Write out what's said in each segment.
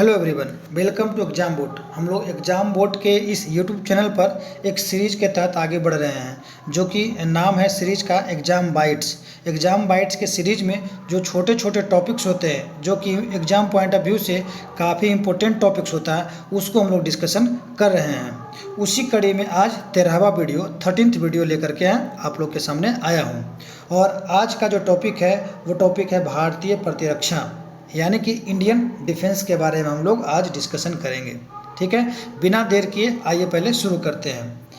Hello everyone, welcome to exam bot. हम लोग exam boat के इस यूट्यूब चैनल पर एक सीरीज़ के तहत आगे बढ़ रहे हैं, जो कि नाम है सीरीज़ का एग्ज़ाम बाइट्स। एग्ज़ाम बाइट्स के सीरीज़ में जो छोटे छोटे टॉपिक्स होते हैं, जो कि एग्ज़ाम पॉइंट ऑफ व्यू से काफ़ी इंपॉर्टेंट टॉपिक्स होता है, उसको हम लोग डिस्कशन कर रहे हैं। उसी कड़ी में आज 13वां वीडियो 13th वीडियो लेकर के आप लोग के सामने आया हूँ। और आज का जो टॉपिक है वो टॉपिक है भारतीय प्रतिरक्षा, यानी कि इंडियन डिफेंस के बारे में हम लोग आज डिस्कशन करेंगे। ठीक है, बिना देर किए आइए पहले शुरू करते हैं।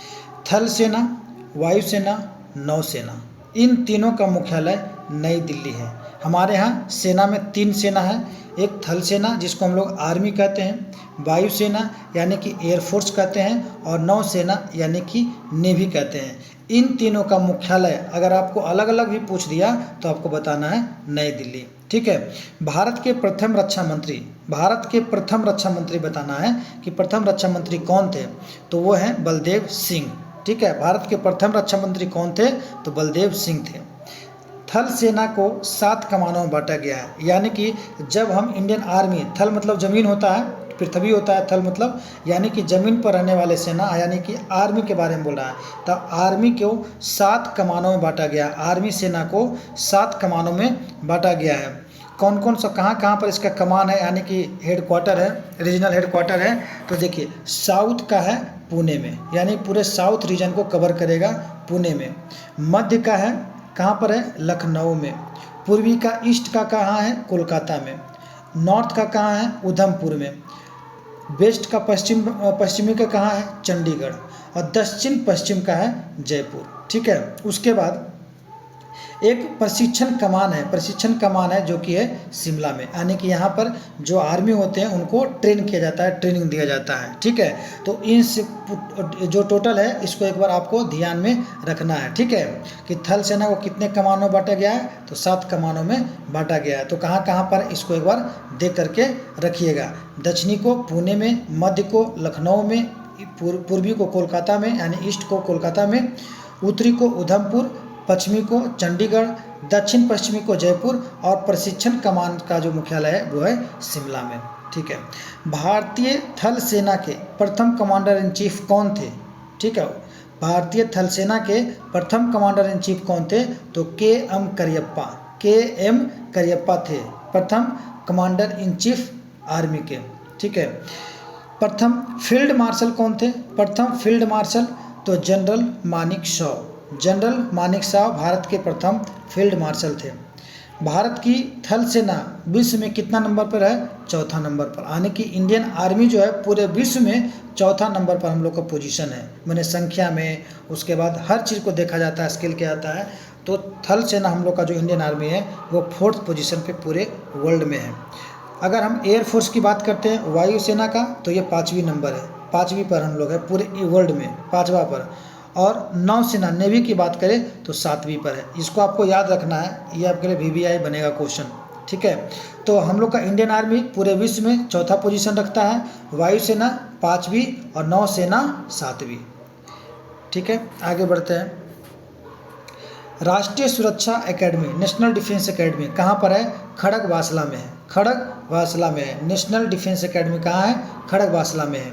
थल सेना, वायुसेना, नौसेना, इन तीनों का मुख्यालय नई दिल्ली है। हमारे यहाँ सेना में 3 सेना है। एक थल सेना जिसको हम लोग आर्मी कहते हैं, वायुसेना यानी कि एयरफोर्स कहते हैं, और नौसेना यानी कि नेवी कहते हैं। इन तीनों का मुख्यालय अगर आपको अलग अलग भी पूछ दिया तो आपको बताना है नई दिल्ली। ठीक है, भारत के प्रथम रक्षा मंत्री बताना है कि प्रथम रक्षा मंत्री कौन थे, तो वो हैं बलदेव सिंह। ठीक है, भारत के प्रथम रक्षा मंत्री कौन थे, तो बलदेव सिंह थे। थल सेना को 7 कमानों में बांटा गया है, यानी कि जब हम इंडियन आर्मी, थल मतलब ज़मीन होता है, पृथ्वी होता है, थल मतलब यानी कि ज़मीन पर रहने वाले सेना, यानी कि आर्मी के बारे में बोल रहा है। तो आर्मी को 7 कमानों में बांटा गया। आर्मी सेना को 7 कमानों में बांटा गया है। कौन कौन सा कहाँ पर इसका कमान है, यानी कि हेडक्वार्टर है, रीजनल हेडक्वार्टर है, तो देखिए साउथ का है पुणे में, यानी पूरे साउथ रीजन को कवर करेगा पुणे में। मध्य का है कहाँ पर है, लखनऊ में। पूर्वी का, ईस्ट का कहाँ है, कोलकाता में। नॉर्थ का कहाँ है, उधमपुर में। वेस्ट का, पश्चिमी का कहाँ है, चंडीगढ़। और दक्षिण पश्चिम का है जयपुर। ठीक है, उसके बाद एक प्रशिक्षण कमान है जो कि है शिमला में, यानी कि यहाँ पर जो आर्मी होते हैं उनको ट्रेन किया जाता है, ट्रेनिंग दिया जाता है। ठीक है, तो इन जो टोटल है इसको एक बार आपको ध्यान में रखना है। ठीक है, कि थल सेना को कितने कमानों में बांटा गया है, तो 7 कमानों में बांटा गया है। तो कहाँ कहाँ पर इसको एक बार देख करके रखिएगा। दक्षिणी को पुणे में, मध्य को लखनऊ में, पूर्वी को कोलकाता में यानी ईस्ट को कोलकाता में, उत्तरी को उधमपुर, पश्चिमी को चंडीगढ़, दक्षिण पश्चिमी को जयपुर, और प्रशिक्षण कमान का जो मुख्यालय है वो है शिमला में। ठीक है, भारतीय थल सेना के प्रथम कमांडर इन चीफ कौन थे? ठीक है, भारतीय थल सेना के प्रथम कमांडर इन चीफ कौन थे, तो के.एम. करियप्पा थे प्रथम कमांडर इन चीफ आर्मी के। ठीक है, प्रथम फील्ड मार्शल कौन थे? प्रथम फील्ड मार्शल तो जनरल मानिक शॉ भारत के प्रथम फील्ड मार्शल थे। भारत की थल सेना विश्व में कितना नंबर पर है? 4था नंबर पर, यानी कि इंडियन आर्मी जो है पूरे विश्व में 4था नंबर पर हम लोग का पोजीशन है, मैंने संख्या में। उसके बाद हर चीज़ को देखा जाता है, स्किल किया जाता है, तो थल सेना हम लोग का जो इंडियन आर्मी है वो 4th पोजीशन पे पूरे वर्ल्ड में है। अगर हम एयरफोर्स की बात करते हैं वायुसेना का, तो ये 5वीं नंबर है, 5वीं पर हम लोग है पूरे वर्ल्ड में, 5वां पर। और नौसेना नेवी की बात करें तो 7वीं पर है। इसको आपको याद रखना है, ये आपके लिए VVI बनेगा क्वेश्चन। ठीक है, तो हम लोग का इंडियन आर्मी पूरे विश्व में 4था पोजीशन रखता है, वायुसेना 5वीं और नौसेना 7वीं। ठीक है, आगे बढ़ते हैं। राष्ट्रीय सुरक्षा एकेडमी, नेशनल डिफेंस एकेडमी कहाँ पर है? खड़गवासला में है, खड़गवासला में है। नेशनल डिफेंस एकेडमी कहाँ है? खड़गवासला में है।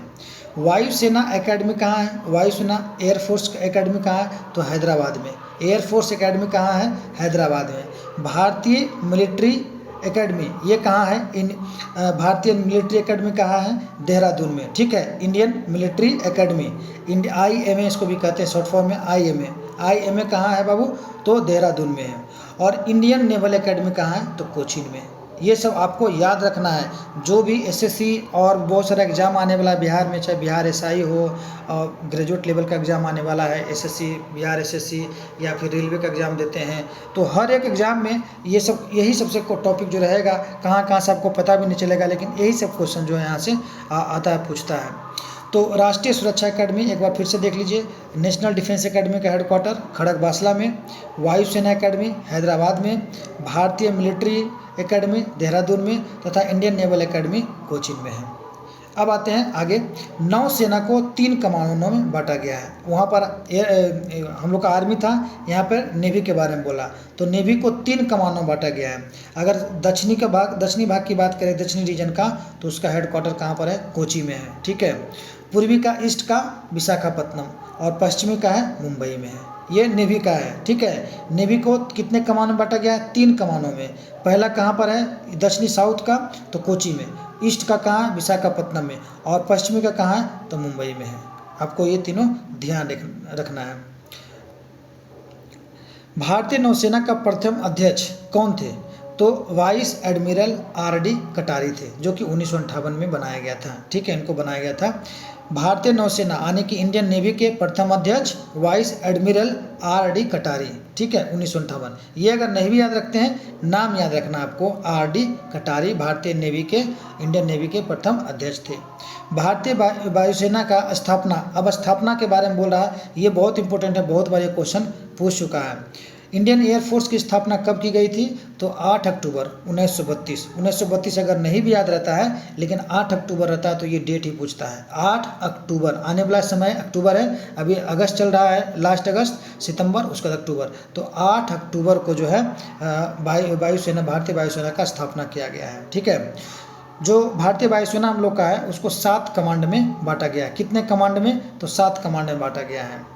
वायुसेना एकेडमी कहाँ है? वायुसेना एयरफोर्स एकेडमी कहाँ है? तो हैदराबाद में। एयरफोर्स एकेडमी कहाँ है? हैदराबाद में। भारतीय मिलिट्री एकेडमी ये कहाँ है? भारतीय मिलिट्री एकेडमी कहाँ है? देहरादून में। ठीक है, इंडियन मिलिट्री एकेडमी, IMA इसको भी कहते हैं, शॉर्ट फॉर्म में IMA कहाँ है बाबू? तो देहरादून में है। और इंडियन नेवल एकेडमी कहाँ है? तो कोचीन में। ये सब आपको याद रखना है। जो भी SSC और बहुत सारा एग्ज़ाम आने वाला है बिहार में, चाहे बिहार SI हो और ग्रेजुएट लेवल का एग्ज़ाम आने वाला है, SSC, बिहार SSC या फिर रेलवे का एग्ज़ाम देते हैं, तो हर एक एग्ज़ाम में यही सबसे टॉपिक जो रहेगा, कहाँ से आपको पता भी नहीं चलेगा, लेकिन यही सब क्वेश्चन जो है यहाँ से आता है, पूछता है। तो राष्ट्रीय सुरक्षा एकेडमी एक बार फिर से देख लीजिए। नेशनल डिफेंस एकेडमी का हेडक्वार्टर खड़गवासला में, वायुसेना एकेडमी हैदराबाद में, भारतीय मिलिट्री एकेडमी देहरादून में, तथा इंडियन नेवल एकेडमी कोचीन में है। अब आते हैं आगे। नौसेना को 3 कमानों में बांटा गया है। वहाँ पर हम लोग का आर्मी था, यहाँ पर नेवी के बारे में बोला, तो नेवी को 3 कमानों में बांटा गया है। अगर दक्षिणी भाग की बात करें, दक्षिणी रीजन का, तो उसका हेडक्वार्टर कहाँ पर है? कोची में है, ठीक है। पूर्वी का, ईस्ट का विशाखापत्तनम, और पश्चिमी का है मुंबई में है। ये नेवी का है, ठीक है। नेवी को कितने कमानों में बांटा गया है? 3 कमानों में। पहला कहाँ पर है? दक्षिणी साउथ का, तो कोची में। ईस्ट का कहाँ है? विशाखापत्तनम में। और पश्चिमी का कहाँ है? तो मुंबई में है। आपको ये तीनों ध्यान रखना है। भारतीय नौसेना का प्रथम अध्यक्ष कौन थे? तो वाइस एडमिरल आर.डी. कटारी थे, जो कि 1958 में बनाया गया था, ठीक है, इनको बनाया गया था। भारतीय नौसेना यानी कि इंडियन नेवी के प्रथम अध्यक्ष वाइस एडमिरल आर.डी. कटारी, ठीक है, 1958। ये अगर नहीं भी याद रखते हैं, नाम याद रखना आपको, आर.डी. कटारी भारतीय नेवी के, इंडियन नेवी के प्रथम अध्यक्ष थे। भारतीय वायुसेना का स्थापना, अब स्थापना के बारे में बोल रहा है, ये बहुत इंपॉर्टेंट है, बहुत बार ये क्वेश्चन पूछ चुका है। इंडियन एयरफोर्स की स्थापना कब की गई थी? तो 8 अक्टूबर 1932। 1932 अगर नहीं भी याद रहता है, लेकिन 8 अक्टूबर रहता है तो ये डेट ही पूछता है। 8 अक्टूबर, आने वाला समय अक्टूबर है, अभी अगस्त चल रहा है, लास्ट अगस्त, सितंबर, उसके बाद अक्टूबर, तो 8 अक्टूबर को जो है वायुसेना, भारतीय वायुसेना का स्थापना किया गया है, ठीक है। जो भारतीय वायुसेना हम लोग का है, उसको 7 कमांड में बांटा गया है। कितने कमांड में? तो 7 कमांड में बांटा गया है।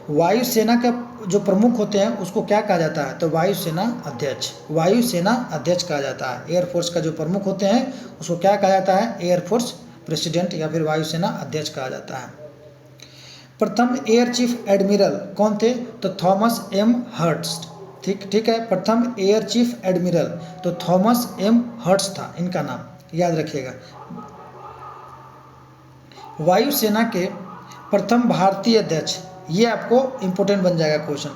वायुसेना का जो प्रमुख होते हैं उसको क्या कहा जाता है? तो वायुसेना अध्यक्ष, वायुसेना अध्यक्ष कहा जाता है। एयरफोर्स का जो प्रमुख होते हैं उसको क्या कहा जाता है? एयरफोर्स प्रेसिडेंट या फिर वायुसेना अध्यक्ष कहा जाता है। प्रथम एयर चीफ एडमिरल कौन थे? तो थॉमस एम हर्स्ट, ठीक है। प्रथम एयर चीफ एडमिरल तो थॉमस एम हर्स्ट था इनका नाम, याद रखिएगा। वायुसेना के प्रथम भारतीय अध्यक्छ, ये आपको इंपॉर्टेंट बन जाएगा क्वेश्चन,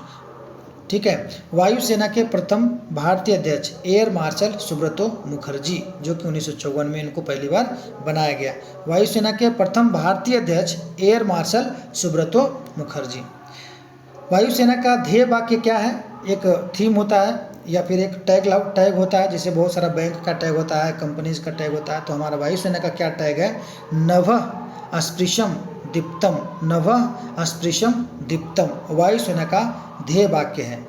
ठीक है। वायुसेना के प्रथम भारतीय अध्यक्ष एयर मार्शल सुब्रतो मुखर्जी, जो कि 1954 में इनको पहली बार बनाया गया। वायुसेना के प्रथम भारतीय अध्यक्ष एयर मार्शल सुब्रतो मुखर्जी। वायुसेना का ध्येय वाक्य क्या है? एक थीम होता है या फिर एक टैग होता है, जैसे बहुत सारा बैंक का टैग होता है, कंपनीज का टैग होता है, तो हमारा वायुसेना का क्या टैग है? नभः स्पृशम दीप्तम, नभः स्पृशम दीप्तम वायुसेना का ध्येय वाक्य है।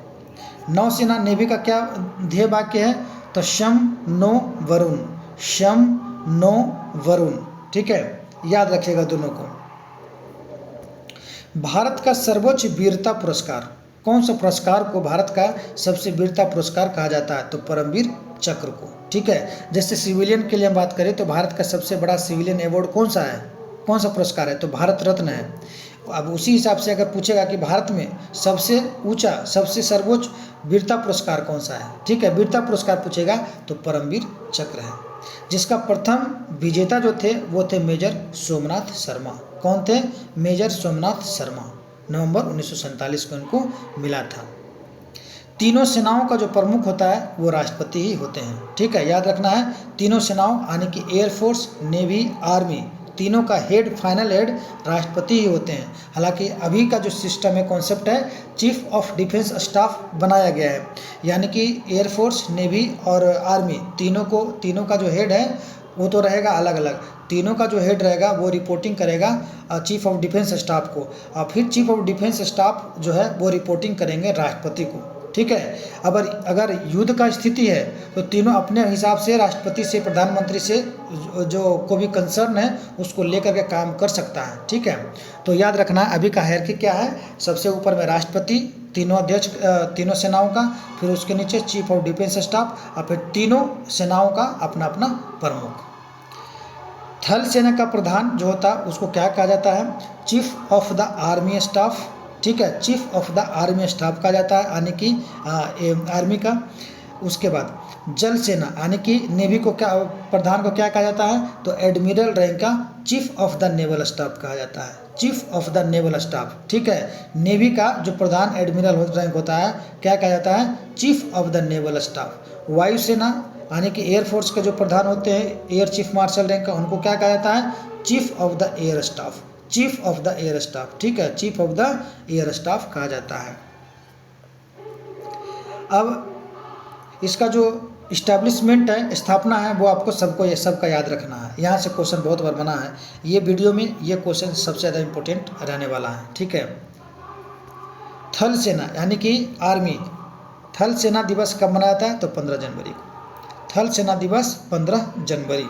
नौसेना नेवी का क्या ध्येय वाक्य है? तो शम नो वरुण, शम नो वरुण, ठीक है, याद रखिएगा दोनों को। भारत का सर्वोच्च वीरता पुरस्कार, कौन सा पुरस्कार को भारत का सबसे वीरता पुरस्कार कहा जाता है? तो परमवीर चक्र को, ठीक है। जैसे सिविलियन के लिए हम बात करें तो भारत का सबसे बड़ा सिविलियन अवार्ड कौन सा है, कौन सा पुरस्कार है? तो भारत रत्न है। अब उसी हिसाब से अगर पूछेगा कि भारत में सबसे ऊंचा, सबसे सर्वोच्च वीरता पुरस्कार कौन सा है, ठीक है, वीरता पुरस्कार पूछेगा तो परमवीर चक्र है, जिसका प्रथम विजेता जो थे वो थे मेजर सोमनाथ शर्मा। कौन थे? मेजर सोमनाथ शर्मा। नवंबर 1947 को इनको मिला था। तीनों सेनाओं का जो प्रमुख होता है वो राष्ट्रपति ही होते हैं, ठीक है, याद रखना है। तीनों सेनाओं यानी कि एयरफोर्स, नेवी, आर्मी, तीनों का हेड, फाइनल हेड राष्ट्रपति ही होते हैं। हालांकि अभी का जो सिस्टम है, कॉन्सेप्ट है, चीफ ऑफ डिफेंस स्टाफ बनाया गया है, यानी कि एयरफोर्स, नेवी और आर्मी तीनों का जो हेड है वो तो रहेगा अलग अलग। तीनों का जो हेड रहेगा वो रिपोर्टिंग करेगा चीफ ऑफ डिफेंस स्टाफ को, और फिर चीफ ऑफ डिफेंस स्टाफ जो है वो रिपोर्टिंग करेंगे राष्ट्रपति को, ठीक है। अगर युद्ध का स्थिति है तो तीनों अपने हिसाब से राष्ट्रपति से, प्रधानमंत्री से जो को भी कंसर्न है उसको लेकर के काम कर सकता है, ठीक है। तो याद रखना अभी का हायरार्की क्या है? सबसे ऊपर में राष्ट्रपति, तीनों अध्यक्ष तीनों सेनाओं का, फिर उसके नीचे चीफ ऑफ डिफेंस स्टाफ, और फिर तीनों सेनाओं का अपना अपना प्रमुख। थल सेना का प्रधान जो होता है उसको क्या कहा जाता है? Chief of the army staff, ठीक है, chief of the army staff कहा जाता है, यानी कि आर्मी का। उसके बाद जल सेना यानी कि नेवी को क्या, प्रधान को क्या कहा जाता है? तो एडमिरल रैंक का chief of the naval staff कहा जाता है, chief of the naval staff, ठीक है। नेवी का जो प्रधान एडमिरल रैंक होता है क्या कहा जाता है? Chief of the naval staff. वायुसेना यानी कि एयरफोर्स के जो प्रधान होते हैं, एयर चीफ मार्शल रैंक का, उनको क्या कहा जाता है? Chief of the air staff, chief of the air staff, ठीक है, chief of the air staff कहा जाता है। अब इसका जो इस्टेब्लिशमेंट है, स्थापना है, वो आपको सबका याद रखना है। यहाँ से क्वेश्चन बहुत बार बना है, ये वीडियो में ये क्वेश्चन सबसे ज़्यादा इम्पोर्टेंट रहने वाला है, ठीक है। थल सेना यानी कि आर्मी, थल सेना दिवस कब मनाया जाता है? तो 15 जनवरी को। थल सेना दिवस 15 जनवरी।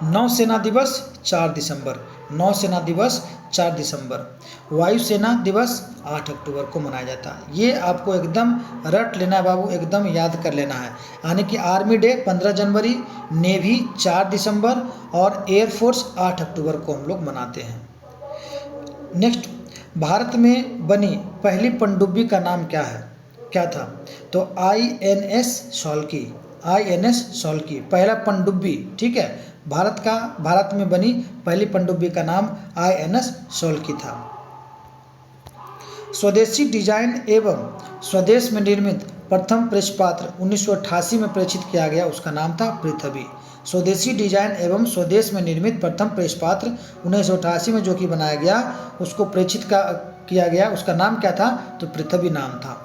नौसेना दिवस 4 दिसंबर, नौसेना दिवस 4 दिसंबर। वायुसेना दिवस 8 अक्टूबर को मनाया जाता है। ये आपको एकदम रट लेना है बाबू, एकदम याद कर लेना है। यानी कि आर्मी डे 15 जनवरी, नेवी 4 दिसंबर और एयरफोर्स 8 अक्टूबर को हम लोग मनाते हैं। नेक्स्ट, भारत में बनी पहली पनडुब्बी का नाम क्या था? तो INS सॉल्की, INS सॉल्की पहला पनडुब्बी, ठीक है। भारत में बनी पहली पनडुब्बी का नाम INS सॉल्की था। स्वदेशी डिजाइन एवं स्वदेश में निर्मित प्रथम प्रेक्षपात्र 1988 में प्रेषित किया गया, उसका नाम था पृथ्वी। स्वदेशी डिजाइन एवं स्वदेश में निर्मित प्रथम प्रेक्षपात्र 1988 में जो कि बनाया गया, उसको प्रेषित किया गया, उसका नाम क्या था? तो पृथ्वी नाम था।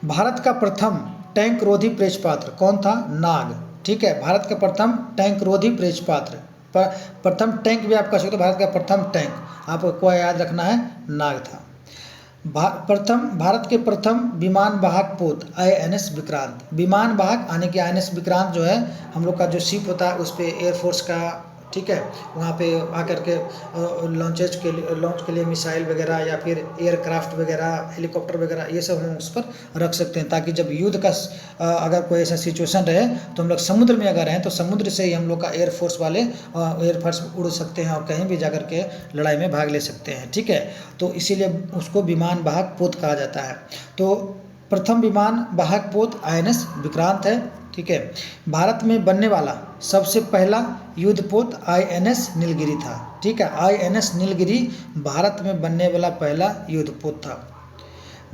भारत का प्रथम टैंक रोधी प्रेक्षपात्र कौन था? नाग, ठीक है। भारत का प्रथम टैंक रोधी प्रेक्षपात्र, प्रथम टैंक भी आप कह सकते हो, भारत का प्रथम टैंक आपको याद रखना है, नाग था। भारत के प्रथम विमान वाहक पोत INS विक्रांत, विमान वाहक यानी कि INS विक्रांत जो है हम लोग का जो शिप होता है उस पर एयरफोर्स का, ठीक है, वहाँ पे आकर के लॉन्च के लिए मिसाइल वगैरह या फिर एयरक्राफ्ट वगैरह, हेलीकॉप्टर वगैरह, ये सब हम उस पर रख सकते हैं, ताकि जब युद्ध का अगर कोई ऐसा सिचुएशन रहे तो हम लोग समुद्र में अगर हैं तो समुद्र से ही हम लोग का एयरफोर्स वाले एयरफोर्स उड़ सकते हैं और कहीं भी जाकर के लड़ाई में भाग ले सकते हैं, ठीक है। तो इसीलिए उसको विमान वाहक पोत कहा जाता है। तो प्रथम विमान वाहक पोत INS विक्रांत है, ठीक है। भारत में बनने वाला सबसे पहला युद्धपोत INS नीलगिरी था, ठीक है। INS नीलगिरी भारत में बनने वाला पहला युद्धपोत था।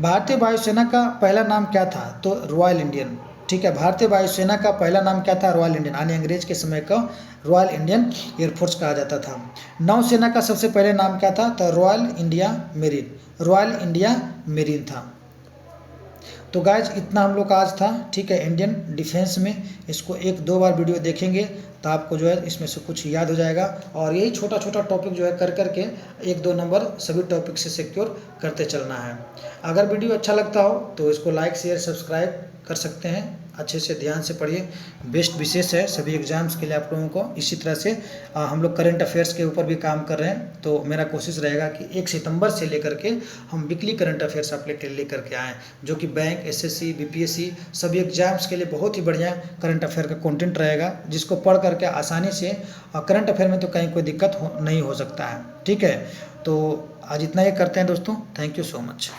भारतीय वायुसेना का पहला नाम क्या था? तो रॉयल इंडियन, ठीक है। भारतीय वायुसेना का पहला नाम क्या था? रॉयल इंडियन, यानी अंग्रेज के समय का रॉयल इंडियन एयरफोर्स कहा जाता था। नौसेना का सबसे पहले नाम क्या था? तो royal India marine, royal India marine था। तो गाइज इतना हम लोग का आज था, ठीक है, इंडियन डिफेंस में। इसको 1-2 बार वीडियो देखेंगे तो आपको जो है इसमें से कुछ याद हो जाएगा, और यही छोटा छोटा टॉपिक जो है कर करके 1-2 नंबर सभी टॉपिक से सिक्योर करते चलना है। अगर वीडियो अच्छा लगता हो तो इसको लाइक शेयर सब्सक्राइब कर सकते हैं। अच्छे से ध्यान से पढ़िए, बेस्ट विशेष है सभी एग्जाम्स के लिए आप लोगों को। इसी तरह से हम लोग करंट अफेयर्स के ऊपर भी काम कर रहे हैं, तो मेरा कोशिश रहेगा कि 1 सितंबर से लेकर के हम वीकली करंट अफेयर्स आप लेकर के आएँ, जो कि बैंक, SSC, BPSC सभी एग्जाम्स के लिए बहुत ही बढ़िया करंट अफेयर का कंटेंट रहेगा, जिसको पढ़ करके आसानी से करंट अफेयर में तो कहीं कोई दिक्कत नहीं हो सकता है, ठीक है। तो आज इतना ही करते हैं दोस्तों, थैंक यू सो मच।